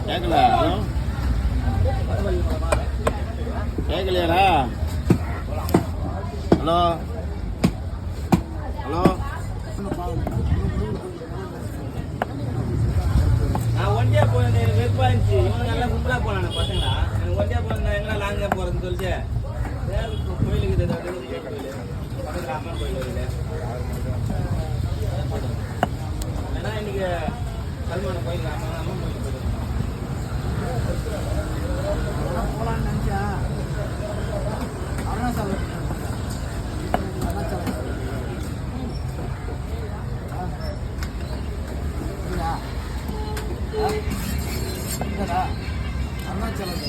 கேட்கல கேட்கலையாடா? Hello hello, நான் ஒண்டியா போனேன், எனக்கு வெறுப்பா இருந்துச்சு. இவங்க நல்லா கும்பலா போனானே பசங்களா, எனக்கு ஒண்டியா போனேன் எங்கன்னா லாங்கா போறதுன்னு சொல்லிட்டு கோயிலுக்கு பக்கத்துல அம்மன் கோயில் வருது. ஏன்னா இன்னைக்கு கல்மான கோயில் அம்மன் கோயில் போயிடுவோம் போகலான்னு நினச்சா அருணாச்சலம் அருணாச்சலம்